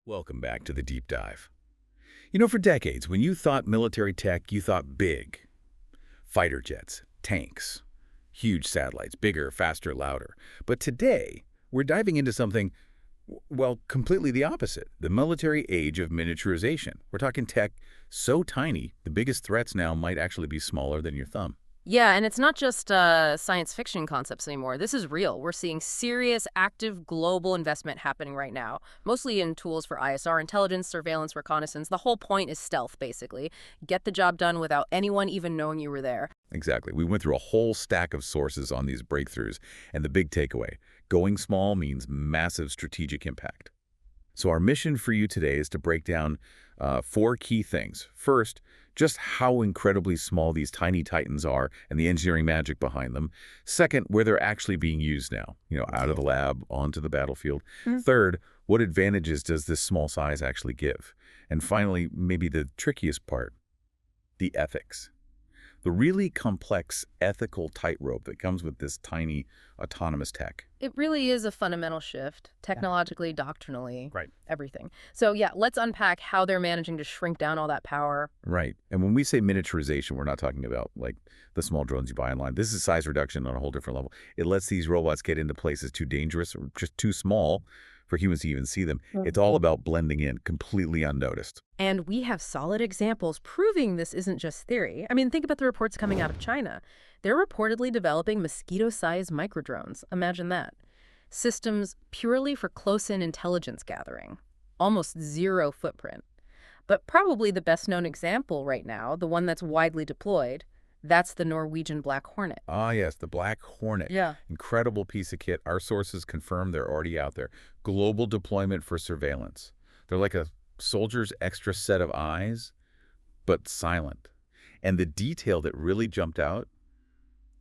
Welcome back to the deep dive. For decades, when you thought military tech, you thought big. Fighter jets, tanks, huge satellites, bigger, faster, louder. But today, we're diving into something, well, completely the opposite, the military age of miniaturization. We're talking tech so tiny, the biggest threats now might actually be smaller than your thumb. Yeah, and it's not just science fiction concepts anymore. This is real. We're seeing serious, active global investment happening right now, mostly in tools for ISR intelligence, surveillance, reconnaissance. The whole point is stealth, basically. Get the job done without anyone even knowing you were there. Exactly. We went through a whole stack of sources on these breakthroughs, and the big takeaway, going small means massive strategic impact. So our mission for you today is to break down four key things. First, just how incredibly small these tiny titans are and the engineering magic behind them. Second, where they're actually being used now, out of the lab, onto the battlefield. Third, what advantages does this small size actually give? And finally, maybe the trickiest part, the ethics. The really complex ethical tightrope that comes with this tiny autonomous tech. It really is a fundamental shift, technologically, doctrinally, Right. everything. So yeah, let's unpack how they're managing to shrink down all that power. Right. And when we say miniaturization, we're not talking about like the small drones you buy online. This is size reduction on a whole different level. It lets these robots get into places too dangerous or just too small for humans to even see them. It's all about blending in, completely unnoticed. And we have solid examples proving this isn't just theory. I mean, think about the reports coming out of China. They're reportedly developing mosquito-sized microdrones. Imagine that. Systems purely for close-in intelligence gathering. Almost zero footprint. But probably the best-known example right now, the one that's widely deployed, that's the Norwegian Black Hornet. Ah, yes, the Black Hornet. Yeah. Incredible piece of kit. Our sources confirm they're already out there. Global deployment for surveillance. They're like a soldier's extra set of eyes, but silent. And the detail that really jumped out,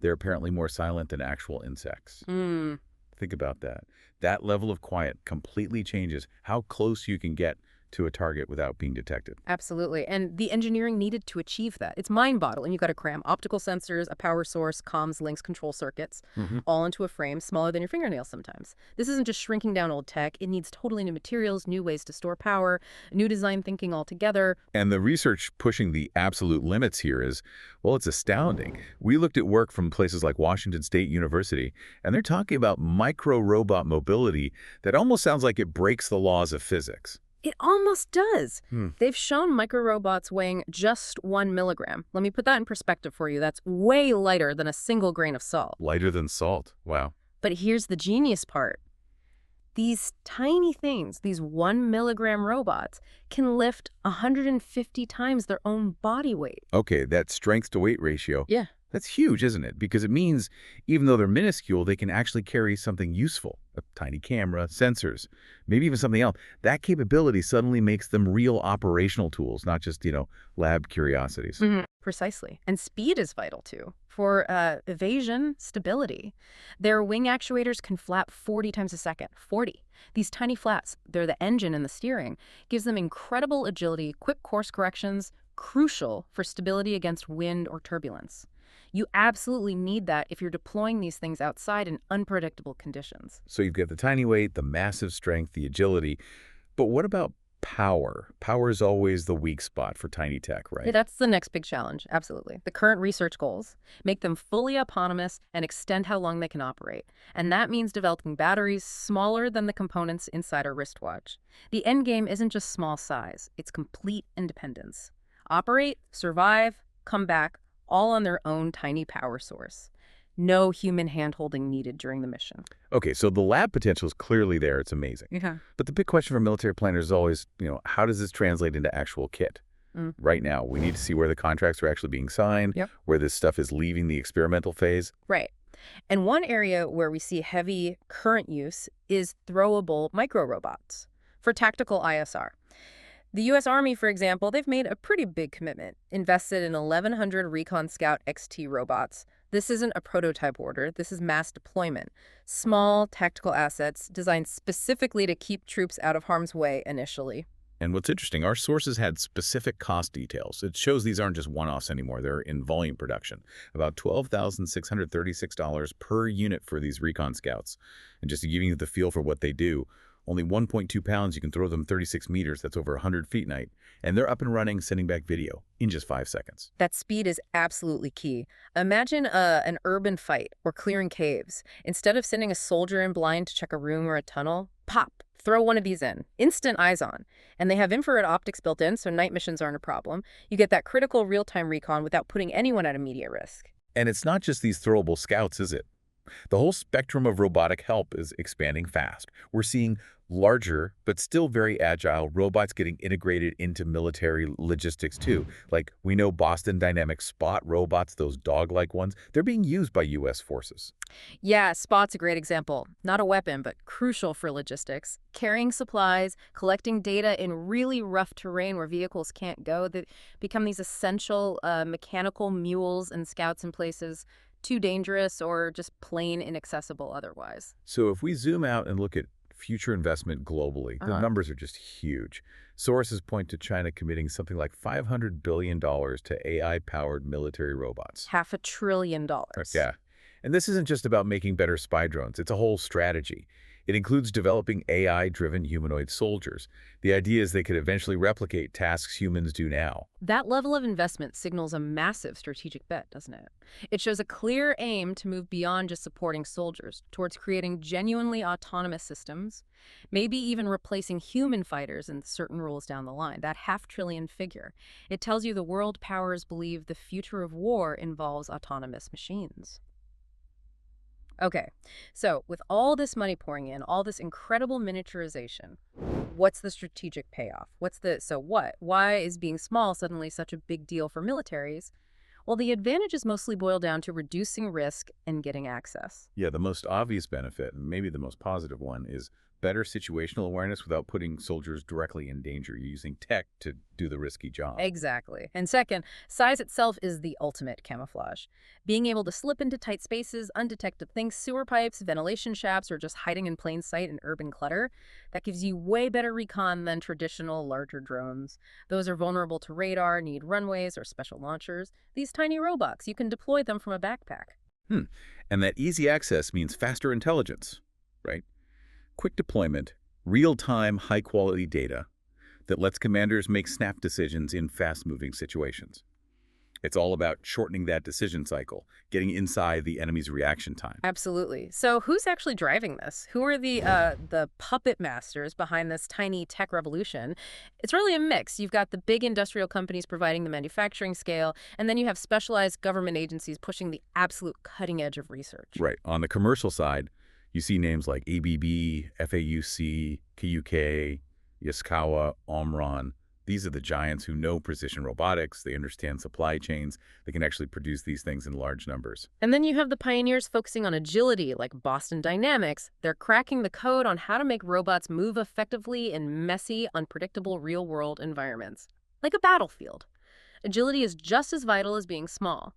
they're apparently more silent than actual insects. Think about that. That level of quiet completely changes how close you can get to a target without being detected. Absolutely. And the engineering needed to achieve that. It's mind-boggling. You've got to cram optical sensors, a power source, comms, links, control circuits, all into a frame smaller than your fingernail sometimes. This isn't just shrinking down old tech. It needs totally new materials, new ways to store power, new design thinking altogether. And the research pushing the absolute limits here is, well, it's astounding. We looked at work from places like Washington State University, and they're talking about micro-robot mobility that almost sounds like it breaks the laws of physics. It almost does. They've shown microrobots weighing just 1 milligram. Let me put that in perspective for you. That's way lighter than a single grain of salt. Lighter than salt. Wow. But here's the genius part. These tiny things, these 1 milligram robots, can lift 150 times their own body weight. Okay, that strength to weight ratio. Yeah. That's huge, isn't it? Because it means even though they're minuscule, they can actually carry something useful. A tiny camera, sensors, maybe even something else. That capability suddenly makes them real operational tools, not just, lab curiosities. Precisely. And speed is vital, too, for evasion, stability. Their wing actuators can flap 40 times a second. 40. These tiny flaps, they're the engine and the steering, gives them incredible agility, quick course corrections, crucial for stability against wind or turbulence. You absolutely need that if you're deploying these things outside in unpredictable conditions. So you've got the tiny weight, the massive strength, the agility. But what about power? Power is always the weak spot for tiny tech, right? Yeah, that's the next big challenge, absolutely. The current research goals make them fully autonomous and extend how long they can operate. And that means developing batteries smaller than the components inside a wristwatch. The end game isn't just small size, it's complete independence. Operate, survive, come back, all on their own tiny power source. No human hand-holding needed during the mission. Okay, so the lab potential is clearly there. It's amazing. Yeah. But the big question for military planners is always, how does this translate into actual kit? Right now, we need to see where the contracts are actually being signed, where this stuff is leaving the experimental phase. Right. And one area where we see heavy current use is throwable micro-robots for tactical ISR. The U.S. Army, for example, they've made a pretty big commitment, invested in 1,100 Recon Scout XT robots. This isn't a prototype order. This is mass deployment. Small tactical assets designed specifically to keep troops out of harm's way initially. And what's interesting, our sources had specific cost details. It shows these aren't just one-offs anymore. They're in volume production. About $12,636 per unit for these Recon Scouts. And just to give you the feel for what they do, Only 1.2 pounds, you can throw them 36 meters, that's over 100 feet night, and they're up and running, sending back video in just 5 seconds. That speed is absolutely key. Imagine an urban fight or clearing caves. Instead of sending a soldier in blind to check a room or a tunnel, pop, throw one of these in. Instant eyes on. And they have infrared optics built in, so night missions aren't a problem. You get that critical real-time recon without putting anyone at immediate risk. And it's not just these throwable scouts, is it? The whole spectrum of robotic help is expanding fast. We're seeing larger, but still very agile robots getting integrated into military logistics too. Like we know Boston Dynamics Spot robots, those dog-like ones, they're being used by U.S. forces. Yeah, Spot's a great example. Not a weapon, but crucial for logistics. Carrying supplies, collecting data in really rough terrain where vehicles can't go. They become these essential mechanical mules and scouts in places too dangerous or just plain inaccessible otherwise. So if we zoom out and look at future investment globally, the numbers are just huge. Sources point to China committing something like $500 billion to AI-powered military robots. $500 billion. Yeah. And this isn't just about making better spy drones. It's a whole strategy. It includes developing AI-driven humanoid soldiers. The idea is they could eventually replicate tasks humans do now. That level of investment signals a massive strategic bet, doesn't it? It shows a clear aim to move beyond just supporting soldiers towards creating genuinely autonomous systems, maybe even replacing human fighters in certain roles down the line. That $500 billion figure. It tells you the world powers believe the future of war involves autonomous machines. Okay, so with all this money pouring in, all this incredible miniaturization, what's the strategic payoff? Why is being small suddenly such a big deal for militaries? Well, the advantages mostly boil down to reducing risk and getting access. Yeah, the most obvious benefit, and maybe the most positive one, is better situational awareness without putting soldiers directly in danger. You're using tech to do the risky job. Exactly. And second, size itself is the ultimate camouflage. Being able to slip into tight spaces, undetected things, sewer pipes, ventilation shafts, or just hiding in plain sight in urban clutter, that gives you way better recon than traditional larger drones. Those are vulnerable to radar, need runways or special launchers. These tiny robots, you can deploy them from a backpack. And that easy access means faster intelligence, right? Quick deployment, real-time, high-quality data that lets commanders make snap decisions in fast-moving situations. It's all about shortening that decision cycle, getting inside the enemy's reaction time. Absolutely. So who's actually driving this? Who are the puppet masters behind this tiny tech revolution? It's really a mix. You've got the big industrial companies providing the manufacturing scale, and then you have specialized government agencies pushing the absolute cutting edge of research. Right. On the commercial side, you see names like ABB, FAUC, KUK, Yaskawa, Omron. These are the giants who know precision robotics, they understand supply chains, they can actually produce these things in large numbers. And then you have the pioneers focusing on agility, like Boston Dynamics. They're cracking the code on how to make robots move effectively in messy, unpredictable real-world environments. Like a battlefield. Agility is just as vital as being small.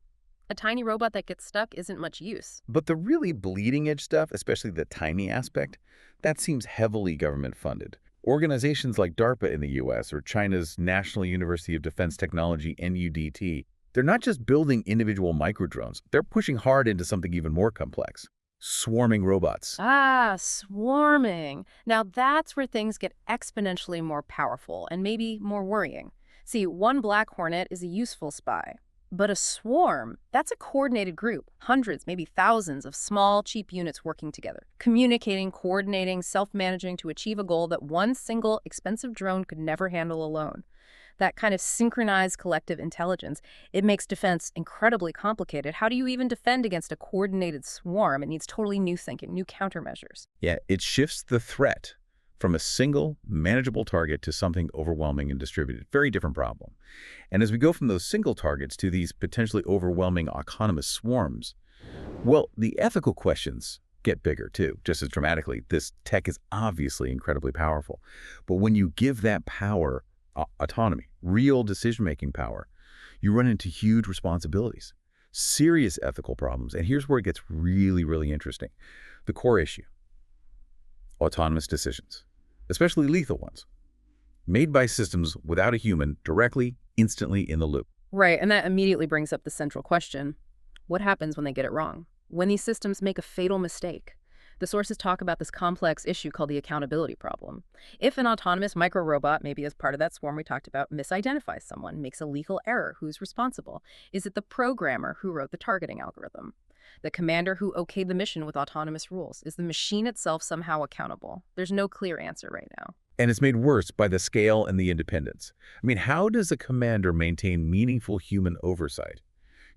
A tiny robot that gets stuck isn't much use. But the really bleeding edge stuff, especially the tiny aspect, that seems heavily government funded. Organizations like DARPA in the US or China's National University of Defense Technology, NUDT, they're not just building individual microdrones, they're pushing hard into something even more complex. Swarming robots. Ah, swarming. Now that's where things get exponentially more powerful and maybe more worrying. See, one Black Hornet is a useful spy. But a swarm, that's a coordinated group, hundreds, maybe thousands of small, cheap units working together, communicating, coordinating, self-managing to achieve a goal that one single, expensive drone could never handle alone. That kind of synchronized collective intelligence, it makes defense incredibly complicated. How do you even defend against a coordinated swarm? It needs totally new thinking, new countermeasures. Yeah, it shifts the threat from a single, manageable target to something overwhelming and distributed. Very different problem. And as we go from those single targets to these potentially overwhelming autonomous swarms, well, the ethical questions get bigger too, just as dramatically. This tech is obviously incredibly powerful. But when you give that power autonomy, real decision-making power, you run into huge responsibilities, serious ethical problems. And here's where it gets really, really interesting. The core issue: autonomous decisions, especially lethal ones, made by systems without a human directly, instantly in the loop. Right, and that immediately brings up the central question. What happens when they get it wrong? When these systems make a fatal mistake? The sources talk about this complex issue called the accountability problem. If an autonomous microrobot, maybe as part of that swarm we talked about, misidentifies someone, makes a legal error, who's responsible? Is it the programmer who wrote the targeting algorithm? The commander who okayed the mission with autonomous rules? Is the machine itself somehow accountable? There's no clear answer right now. And it's made worse by the scale and the independence. I mean, how does a commander maintain meaningful human oversight?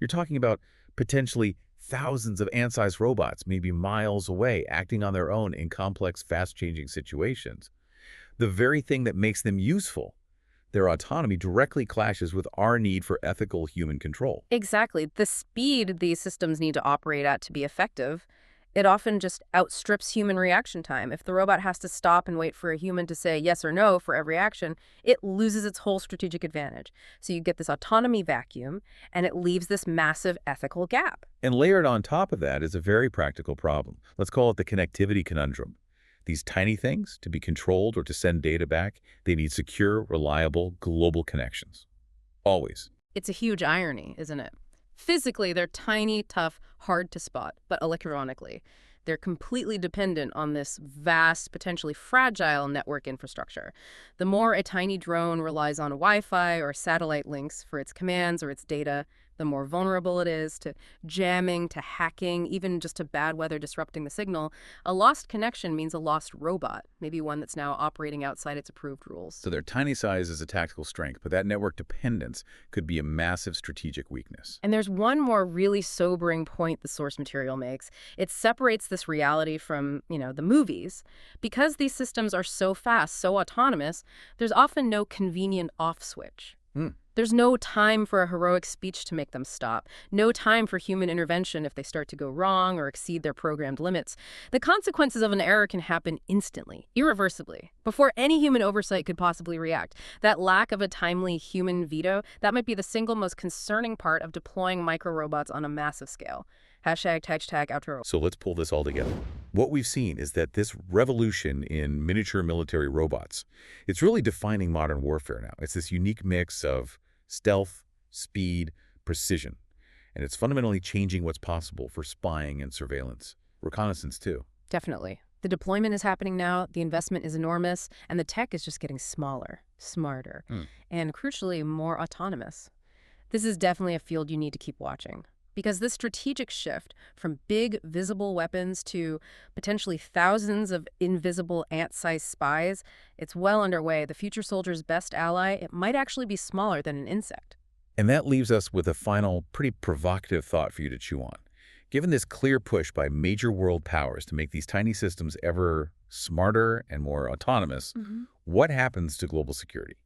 You're talking about potentially thousands of ant-sized robots, maybe miles away, acting on their own in complex, fast-changing situations. The very thing that makes them useful, their autonomy, directly clashes with our need for ethical human control. Exactly. The speed these systems need to operate at to be effective, it often just outstrips human reaction time. If the robot has to stop and wait for a human to say yes or no for every action, it loses its whole strategic advantage. So you get this autonomy vacuum, and it leaves this massive ethical gap. And layered on top of that is a very practical problem. Let's call it the connectivity conundrum. These tiny things, to be controlled or to send data back, they need secure, reliable, global connections. Always. It's a huge irony, isn't it? Physically, they're tiny, tough, hard to spot, but electronically, they're completely dependent on this vast, potentially fragile network infrastructure. The more a tiny drone relies on Wi-Fi or satellite links for its commands or its data, the more vulnerable it is to jamming, to hacking, even just to bad weather disrupting the signal. A lost connection means a lost robot, maybe one that's now operating outside its approved rules. So their tiny size is a tactical strength, but that network dependence could be a massive strategic weakness. And there's one more really sobering point the source material makes. It separates this reality from, the movies. Because these systems are so fast, so autonomous, there's often no convenient off switch. There's no time for a heroic speech to make them stop, no time for human intervention if they start to go wrong or exceed their programmed limits. The consequences of an error can happen instantly, irreversibly, before any human oversight could possibly react. That lack of a timely human veto, that might be the single most concerning part of deploying microrobots on a massive scale. #TouchTag outro. So let's pull this all together. What we've seen is that this revolution in miniature military robots, it's really defining modern warfare now. It's this unique mix of stealth, speed, precision. And it's fundamentally changing what's possible for spying and surveillance. Reconnaissance, too. Definitely. The deployment is happening now, the investment is enormous, and the tech is just getting smaller, smarter, and crucially, more autonomous. This is definitely a field you need to keep watching. Because this strategic shift from big, visible weapons to potentially thousands of invisible ant-sized spies, it's well underway. The future soldier's best ally, it might actually be smaller than an insect. And that leaves us with a final, pretty provocative thought for you to chew on. Given this clear push by major world powers to make these tiny systems ever smarter and more autonomous, what happens to global security?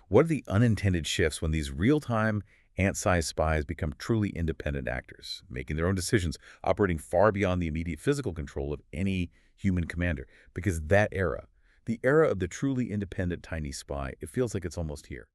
What are the unintended shifts when these real-time, ant-sized spies become truly independent actors, making their own decisions, operating far beyond the immediate physical control of any human commander? Because that era, the era of the truly independent tiny spy, it feels like it's almost here.